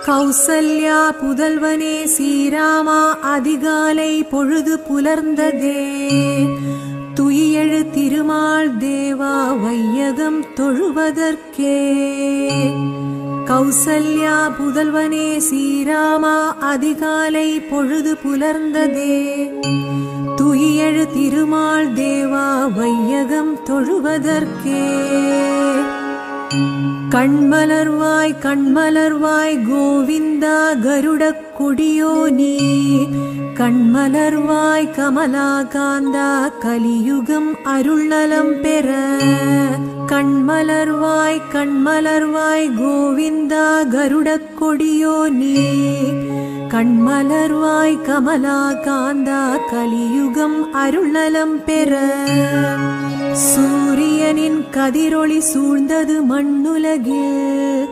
கௌசல்யா புதல்வனே ஸ்ரீராமா அதிகாலை பொழுது புலர்ந்ததே. துயிலெழு திருமால் தேவா வையகம் தொழுவதற்கே. கௌசல்யா புதல்வனே ஸ்ரீராமா அதிகாலை பொழுது புலர்ந்ததே. துயிலெழு திருமால் தேவா வையகம் தொழுவதற்கே. கண்மலர்வாய் கண்மலர்வாய் கோவிந்தா கருடக் கொடியோனே. கண்மலர்வாய் கமலாகாந்தா கலியுகம் அருள்நலம் பெற. கண்மலர்வாய் கண்மலர்வாய் கோவிந்தா கருடக் கொடியோனே. கண்மலர்வாய் கமலாகாந்தா கலியுகம் அருள்நலம் பெற. சூரியனின் கதிரொளி சூழ்ந்தது மண்ணுலகில்.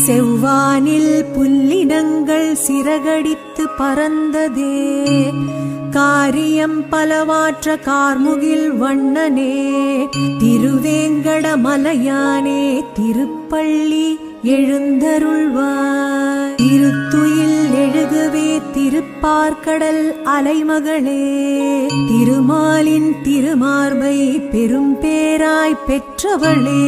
செவ்வானில் புல்லினங்கள் சிறகடித்து பறந்ததே. காரியம் பலவாற்ற கார்முகில் வண்ணனே. திருவேங்கடமலையானே திருப்பள்ளி எழுந்தருள்வாய். திருத்துயில் எழுகவே திருப்பார்கடல் அலைமகளே. திருமாலின் திருமார்பை பெரும் பேராய் பெற்றவளே.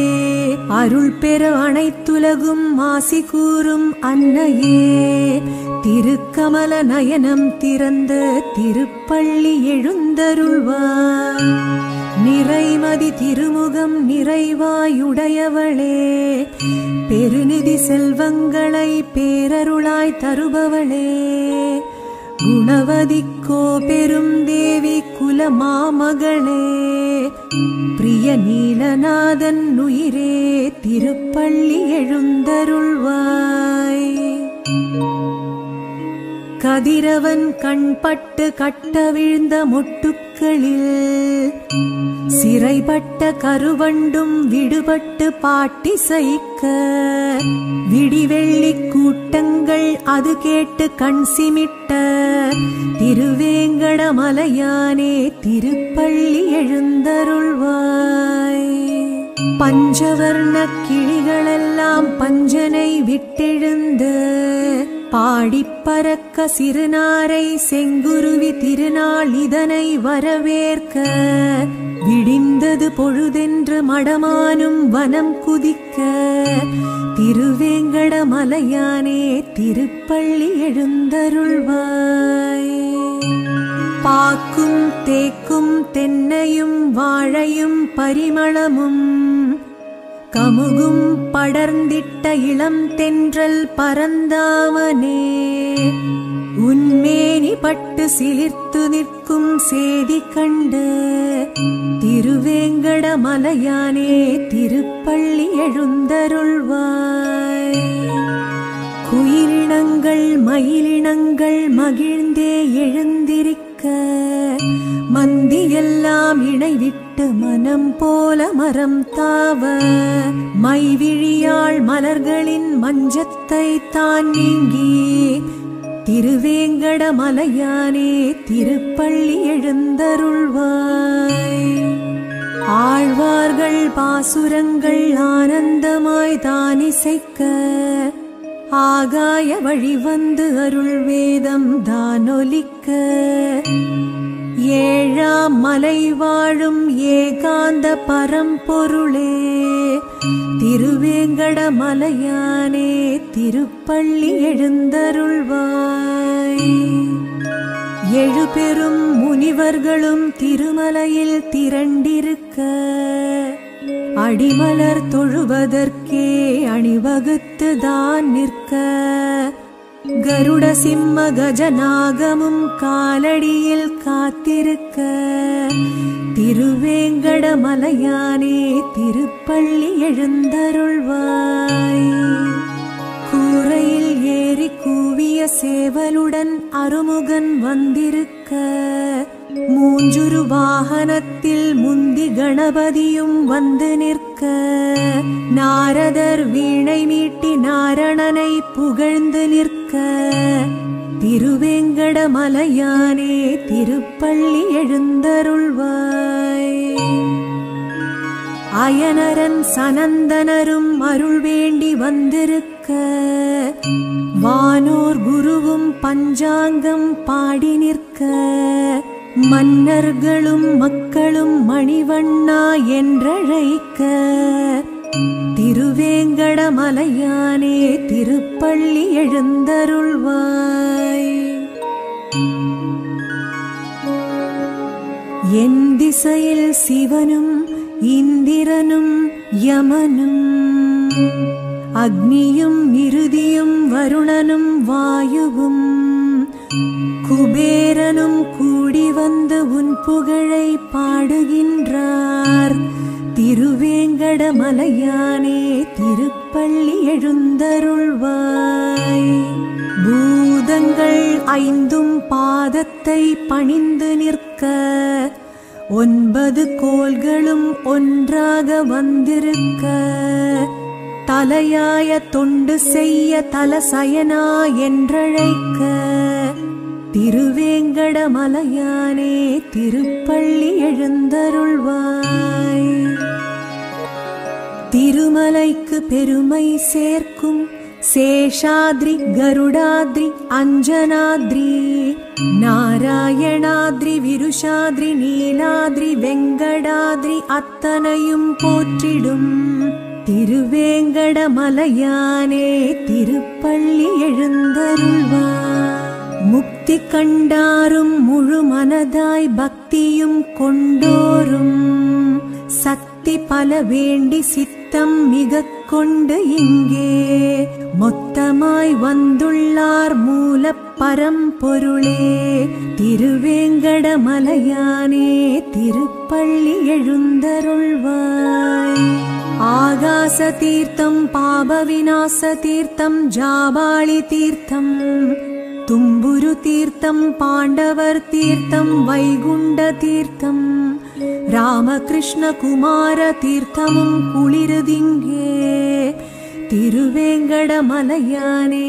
அருள் பெற அனைத்துலகும் ஆசி கூறும் அன்னையே. திருக்கமல நயனம் திறந்த திருப்பள்ளி எழுந்தருள்வாய். நிறைமதி திருமுகம் நிறைவாயுடையவளே. பெருநிதி செல்வங்களை பேரருளாய் தருபவளே. குணவதிக்கோ பெரும் தேவி குலமாமகளே. பிரிய நீலநாதன் உயிரே திருப்பள்ளி எழுந்தருள்வாய். கதிரவன் கண்பட்டு கட்டவிழ்ந்த மொட்டுக்களில் சிறைப்பட்ட கருவண்டும் விடுபட்டு பாட்டிசைக்க. விடிவெள்ளி கூட்டங்கள் அது கேட்டு கண் சிமிட்ட. திருவேங்கடமலையானே திருப்பள்ளி எழுந்தருள்வாய். பஞ்சவர்ண கிளிகளெல்லாம் பஞ்சனை விட்டெழுந்த. பாடிப்பறக்க சிறுநாரை செங்குருவி திருநாள் இதனை வரவேற்க. விடிந்தது பொழுதென்று மடமானும் வனம் குதிக்க. திருவேங்கடமலையானே திருப்பள்ளி எழுந்தருள்வாய். பாக்கும் தேக்கும் தென்னையும் வாழையும் பரிமளமும் கமுகும் படர்ந்திட்ட இளம் தென்றல் பரந்தாமனே. உன்மேனி பட்டு சிலிர்த்து நிற்கும் சேதி கண்டு. திருவேங்கடமலையானே திருப்பள்ளி எழுந்தருள்வாய். குயிலினங்கள் மயிலினங்கள் மகிழ்ந்தே எழுந்திருக்க. மந்தியெல்லாம் இணைவிட்டு மனம் போல மரம் தாவ. மைவிழியாள் மலர்களின் மஞ்சத்தை தான் நீங்கி. திருவேங்கடமலையானே திருப்பள்ளி எழுந்தருள்வாய். ஆழ்வார்கள் பாசுரங்கள் ஆனந்தமாய் தானிசைக்க. ஆகாய வழிவந்து அருள் வேதம் தானொலிக்க. ஏழாம் மலை வாழும் ஏகாந்த பரம்பொருளே. திருவேங்கடமலையானே திருப்பள்ளி எழுந்தருள்வாய். எழுபெரும் முனிவர்களும் திருமலையில் திரண்டிருக்க. அடிமலர் தொழுவதற்கே அணிவகுத்து தான் நிற்க. கருட சிம்ம கஜநாகமும் காலடியில் காத்திருக்க. திருவேங்கடமலையானே திருப்பள்ளி எழுந்தருள்வாய். கூரையில் ஏறி கூவிய சேவலுடன் அருமுகன் வந்திருக்க. மூஞ்சுரு வாகனத்தில் முந்தி கணபதியும் வந்து நிற்க. நாரதர் வீணை மீட்டி நாரணனை புகழ்ந்து நிற்க. திருவேங்கடமலையானே திருப்பள்ளி எழுந்தருள்வாய். அயனரன் சனந்தனரும் அருள் வேண்டி வந்திருக்க. வானோர் குருவும் பஞ்சாங்கம் பாடி நிற்க மன்னர்களும் மக்களும் மணிவண்ணா என்றழைக்க திருவேங்கடமலையானே திருப்பள்ளி எழுந்தருள்வாய். என் திசையில் சிவனும் இந்திரனும் யமனும் அக்னியும் இறுதியும் வருணனும் வாயுவும் குபேரனும் கூடி வந்து உன் புகழை பாடுகின்றார். திருவேங்கடமலையானே திருப்பள்ளி எழுந்தருள்வாய். பூதங்கள் ஐந்தும் பாதத்தை பணிந்து நிற்க 9 கோள்களும் ஒன்றாக வந்திருக்க தலையாய தொண்டு செய்ய தலசயனா என்றழைக்க திருவேங்கடமலையானே திருப்பள்ளி எழுந்தருள்வாய். திருமலைக்கு பெருமை சேர்க்கும் சேஷாத்ரி கருடாத்ரி அஞ்சனாத்ரி நாராயணாத்ரி விருஷாத்ரி நீலாத்ரி வெங்கடாத்ரி அத்தனையும் போற்றிடும் திருவேங்கடமலையானே திருப்பள்ளி எழுந்தருள்வாய். முக்தி கண்டாரும் முழு மனதாய் பக்தியும் கொண்டோரும் சக்தி பல வேண்டி சித்தம் மிக கொண்டு இங்கே மொத்தமாய் வந்துள்ளார் மூல பரம்பொருளே திருவேங்கடமலையானே திருப்பள்ளி எழுந்தருள்வாய். ஆகாச தீர்த்தம் பாப விநாச தீர்த்தம் ஜாபாளி தீர்த்தம் தும்புரு தீர்த்தம் பாண்டவர் தீர்த்தம் வைகுண்ட தீர்த்தம் ராமகிருஷ்ண குமார தீர்த்தமும் குளிருதிங்கே திருவேங்கடமலையானே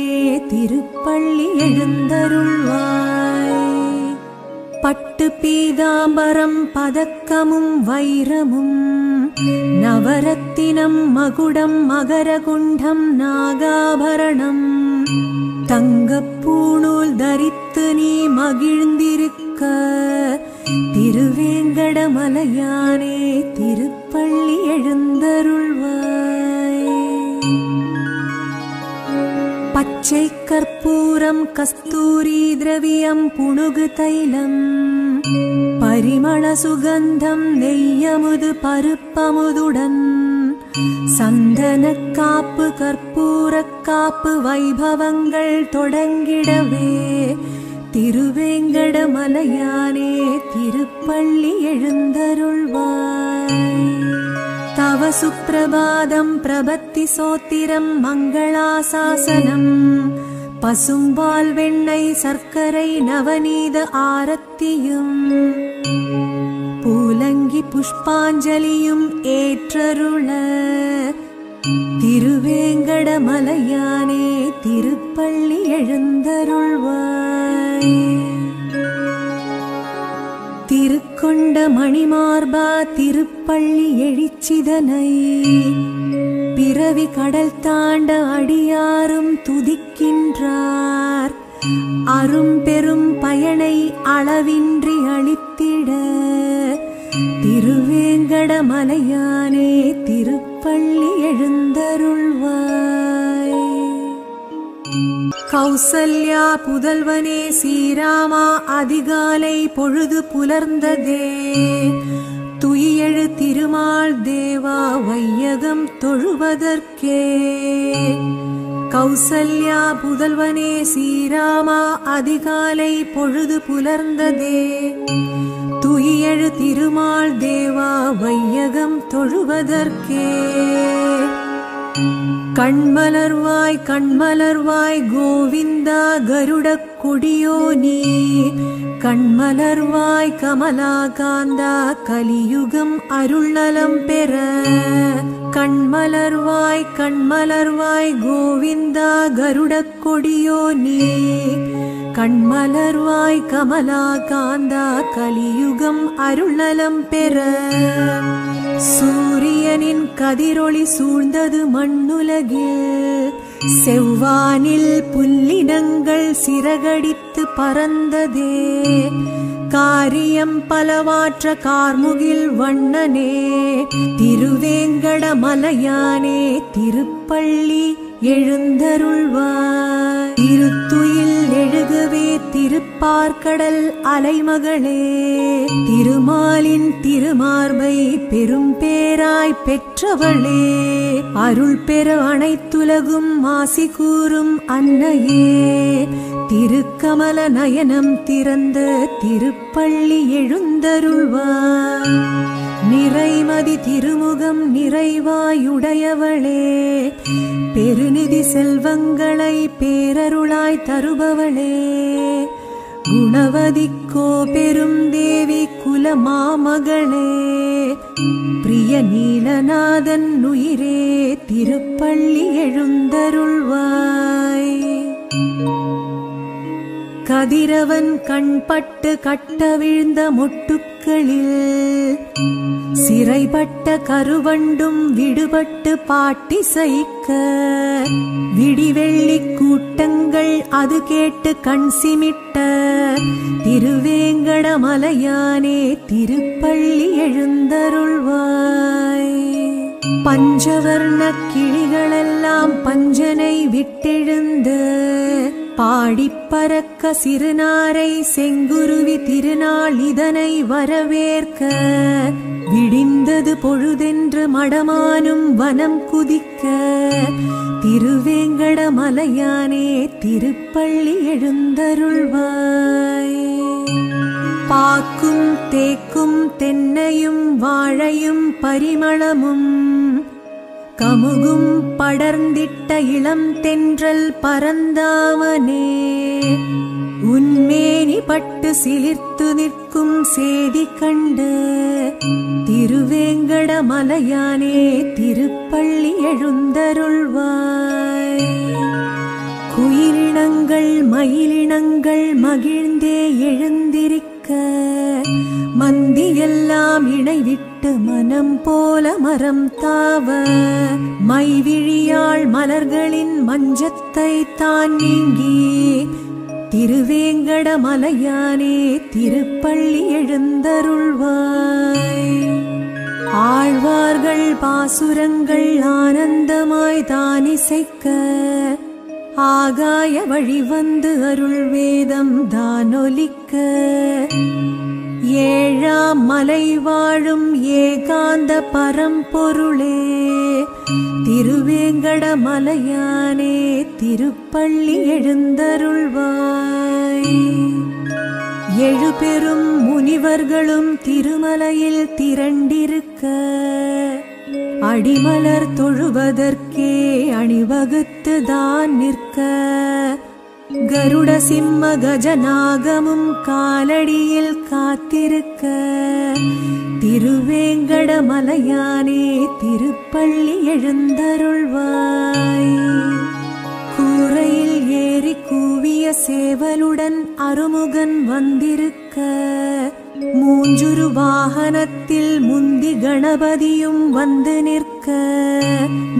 திருப்பள்ளி எழுந்தருள்வாய். பட்டு பீதாம்பரம் பதக்கமும் வைரமும் நவரத்தினம் மகுடம் மகரகுண்டம் நாகாபரணம் தங்கப்பூணூல் தரித்து நீ மகிழ்ந்திருக்க திருவேங்கடமலையானே திருப்பள்ளி எழுந்தருள்வாய். பச்சை கற்பூரம் கஸ்தூரி திரவியம் புணுகு தைலம் பரிமள சுகந்தம் நெய்யமுது பருப்பமுதுடன் சந்தன காப்பு கற்பூர காப்பு வைபவங்கள் தொடங்கிடவே திருவேங்கடமலையானே திருப்பள்ளி எழுந்தருள்வாய். தவ சுப்பிரபாதம் பிரபத்தி சோத்திரம் மங்களாசாசனம் பசும்பால் வெண்ணெய் சர்க்கரை நவநீத ஆரத்தியும் பூலங்கி புஷ்பாஞ்சலியும் ஏற்றருள திருவேங்கடமலையானே திருப்பள்ளி எழுந்தருள்வாய். திருக்கொண்ட மணிமார்பா திருப்பள்ளி எழுச்சிதனை பிறவி கடல் தாண்ட அடியாரும் துதிக்கின்றார். அரும் பெரும் பயனை அளவின்றி அளித்திட திருவேங்கடமலையானே திருப்பள்ளி எழுந்தருள்வாய். கௌசல்யா புதல்வனே ஸ்ரீராமா அதிகாலை பொழுது புலர்ந்ததே துயிலெழு திருமால் தேவா வையகம் தொழுவதற்கே. கௌசல்யா புதல்வனே ஸ்ரீராமா அதிகாலை பொழுது புலர்ந்ததே துயிலெழு திருமால் தேவா வையகம் தொழுவதற்கே. கண்மலர்வாய் கண்மலர்வாய் கோவிந்தா கருடக் கொடியோ நீ கண்மலர்வாய் கமலாகாந்தா கலியுகம் அருள்நலம் பெற. கண்மலர்வாய் கண்மலர்வாய் கோவிந்தா கருடக் கொடியோ நீ கண்மலர்வாய் கமலாகாந்தா கலியுகம் அருள்நலம் பெற. சூரியனின் கதிரொளி சூழ்ந்தது மண்ணுலகில் செவ்வானில் புல்லினங்கள் சிறகடித்து பறந்ததே. காரியம் பலவாற்ற கார்முகில் வண்ணனே, திருவேங்கடமலையானே திருப்பள்ளி எழுந்தருள்வாய். திருத்துயில் எழுகவே திருப்பார்கடல் அலைமகளே, திருமாலின் திருமார்பை பெரும் பேராய் பெற்றவளே, அருள் பெற அனைத்துலகும் ஆசி கூறும் அன்னையே, திருக்கமல நயனம் திறந்த திருப்பள்ளி எழுந்தருள்வாய். நிறைமதி திருமுகம் நிறைவாயுடையவளே, பெருநிதி செல்வங்களை பேரருளாய் தருபவளே, குணவதிக்கோ பெரும் தேவி குலமாமகளே, பிரிய நீலநாதன் உயிரே திருப்பள்ளி எழுந்தருள்வாய். கதிரவன் கண்பட்டு கட்டவிழ்ந்த மொட்டுக்களில் சிறைப்பட்ட கருவண்டும் விடுபட்டு பாட்டிசைக்க, விடிவெள்ளி கூட்டங்கள் அது கேட்டு கண் சிமிட்ட, திருவேங்கடமலையானே திருப்பள்ளி எழுந்தருள்வாய். பஞ்சவர்ண கிளிகளெல்லாம் பஞ்சனை விட்டெழுந்து பாடிப்பறக்க, சிறுநாரை செங்குருவி திருநாள் இதனை வரவேற்க, விடிந்தது பொழுதென்று மடமானும் வனம் குதிக்க, திருவேங்கடமலையானே திருப்பள்ளி எழுந்தருள்வாய். பாக்கும் தேக்கும் தென்னையும் வாழையும் பரிமளமும் கமுகும் படர்ந்திட்ட இளம் தென்றல் பரந்தாமனே, உன்மேனி பட்டு சிலிர்த்து நிற்கும் சேதி கண்டு, திருவேங்கடமலையானே திருப்பள்ளி எழுந்தருள்வாய். குயிலினங்கள் மயிலினங்கள் மகிழ்ந்தே எழுந்திருக்க, மந்தியெல்லாம் இணைவிட்டு மனம் போல மரம் தாவ, மைவிழியாள் மலர்களின் மஞ்சத்தை தான் நீங்கி, திருவேங்கடமலையானே திருப்பள்ளி எழுந்தருள்வாய். ஆழ்வார்கள் பாசுரங்கள் ஆனந்தமாய் தானிசைக்க, ஆகாய வழி வந்து அருள் வேதம் தானொலிக்க, ஏழாம் மலை வாழும் ஏகாந்த பரம்பொருளே, திருவேங்கடமலையானே திருப்பள்ளி எழுந்தருள்வாய். எழுபெரும் முனிவர்களும் திருமலையில் திரண்டிருக்க, அடிமலர் தொழுவதற்கே அணிவகுத்துதான் நிற்க, கருட சிம்ம கஜநாகமும் காலடியில் காத்திருக்க, திருவேங்கடமலையானே திருப்பள்ளி எழுந்தருள்வாய். கூரையில் ஏறி கூவிய சேவலுடன் அருமுகன் வந்திருக்க, மூஞ்சுரு வாகனத்தில் முந்தி கணபதியும் வந்து நிற்க,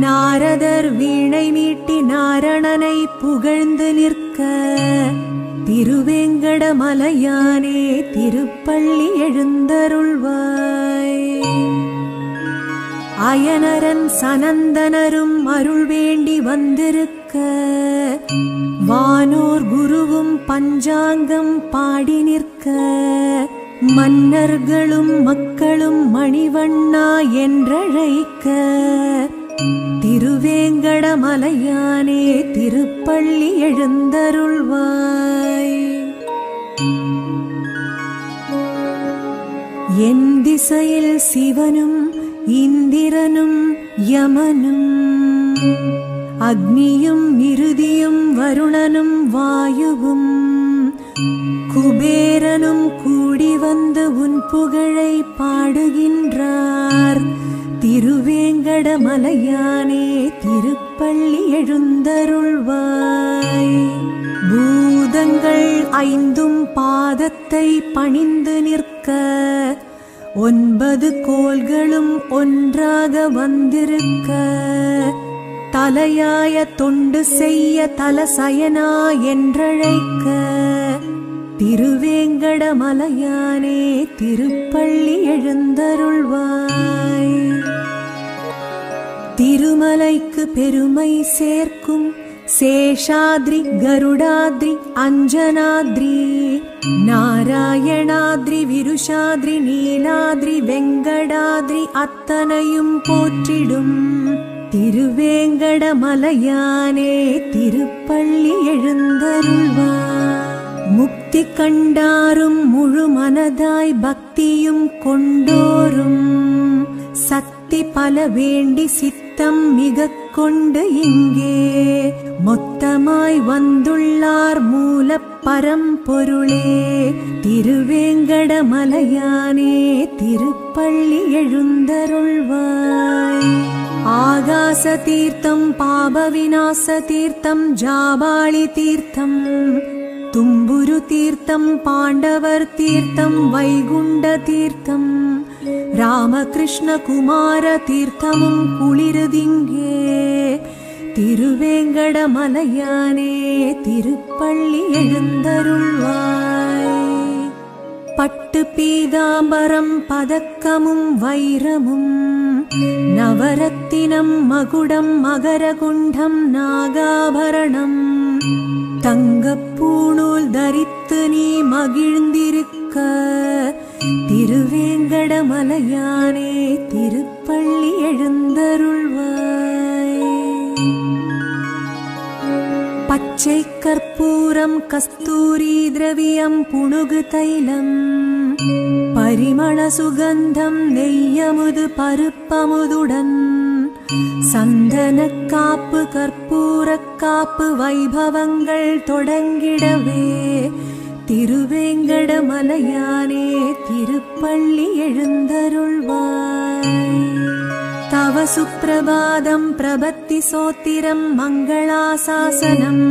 நாரதர் வீணை மீட்டி நாரணனை புகழ்ந்து நிற்க, திருவேங்கடமலையானே திருப்பள்ளி எழுந்தருள்வாய். அயனரன் சனந்தனரும் அருள் வேண்டி வந்திருக்க, வானோர் குருவும் பஞ்சாங்கம் பாடி நிற்க, மன்னர்களும் மக்களும் மணிவண்ணா என்றழைக்க, திருவேங்கடமலையானே திருப்பள்ளி எழுந்தருள்வாய். என் திசையில் சிவனும் இந்திரனும் யமனும், அக்னியும் நிருதியும் வருணனும் வாயுவும், குபேரனும் கூடி வந்து உன் புகழை பாடுகின்றார், திருவேங்கடமலையானே திருப்பள்ளி எழுந்தருள்வாய். பூதங்கள் ஐந்தும் பாதத்தை பணிந்து நிற்க, 9 கோள்களும் ஒன்றாக வந்திருக்க, தலையாய தொண்டு செய்ய தலசயனா என்றழைக்க திருவேங்கடமலையானே திருப்பள்ளி எழுந்தருள்வாய். திருமலைக்கு பெருமை சேர்க்கும் சேஷாத்ரி கருடாத்ரி அஞ்சனாத்ரி நாராயணாத்ரி விருஷாத்ரி நீலாத்ரி வெங்கடாத்ரி அத்தனையும் போற்றிடும் திருவேங்கடமலையானே திருப்பள்ளி எழுந்தருள்வாய். முக்தி கண்டாரும் முழு மனதாய் பக்தியும் கொண்டோரும் சக்தி பல வேண்டி சித்தம் மிக கொண்டு இங்கே மொத்தமாய் வந்துள்ளார் மூல பரம்பொருளே திருவேங்கடமலையானே திருப்பள்ளி எழுந்தருள்வாய். ஆகாச தீர்த்தம் பாப விநாச தீர்த்தம் ஜாபாளி தீர்த்தம் தும்புரு தீர்த்தம் பாண்டவர் தீர்த்தம் வைகுண்ட தீர்த்தம் ராமகிருஷ்ண குமார தீர்த்தமும் குளிருதிங்கே திருவேங்கடமலையானே திருப்பள்ளி எழுந்தருள்வாய். பட்டு பீதாம்பரம் பதக்கமும் வைரமும் நவரத்தினம் மகுடம் மகரகுண்டம் நாகாபரணம் தங்கப்பூணூல் தரித்து நீ மகிழ்ந்திருக்க திருவேங்கடமலையானே திருப்பள்ளி எழுந்தருள்வாய். பச்சை கற்பூரம் கஸ்தூரி திரவியம் புணுகு தைலம் பரிமள சுகந்தம் நெய்யமுது பருப்பமுதுடன் சந்தன காப்பு கற்பூர காப்பு வைபவங்கள் தொடங்கிடவே திருவேங்கடமலையானே திருப்பள்ளி எழுந்தருள்வாய். தவ சுப்பிரபாதம் பிரபத்தி சோத்திரம் மங்களாசாசனம்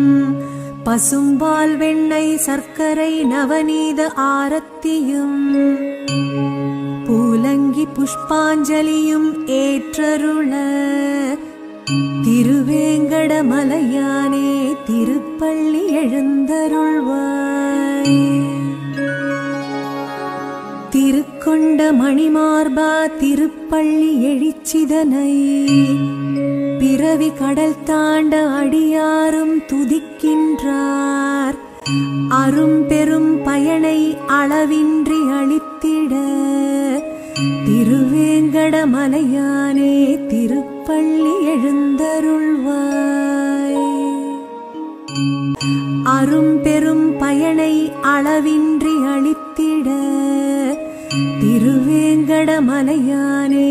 பசும்பால் வெண்ணெய் சர்க்கரை நவநீத ஆரத்தியும் பூலங்கி புஷ்பாஞ்சலியும் ஏற்றருள திருவேங்கடமலையானே திருப்பள்ளி எழுந்தருள்வாய். திருக்கொண்ட மணிமார்பா திருப்பள்ளி எழுச்சிதனை பிறவி கடல் தாண்ட அடியாரும் துதிக்கின்றார் அரும் பெரும் பயனை அளவின்றி அளித்திட திருவேங்கடமலையானே திருப்பள்ளி எழுந்தருள்வாய். அரும் பெரும் பயனை அளவின்றி அளித்திட திருவேங்கடமலையானே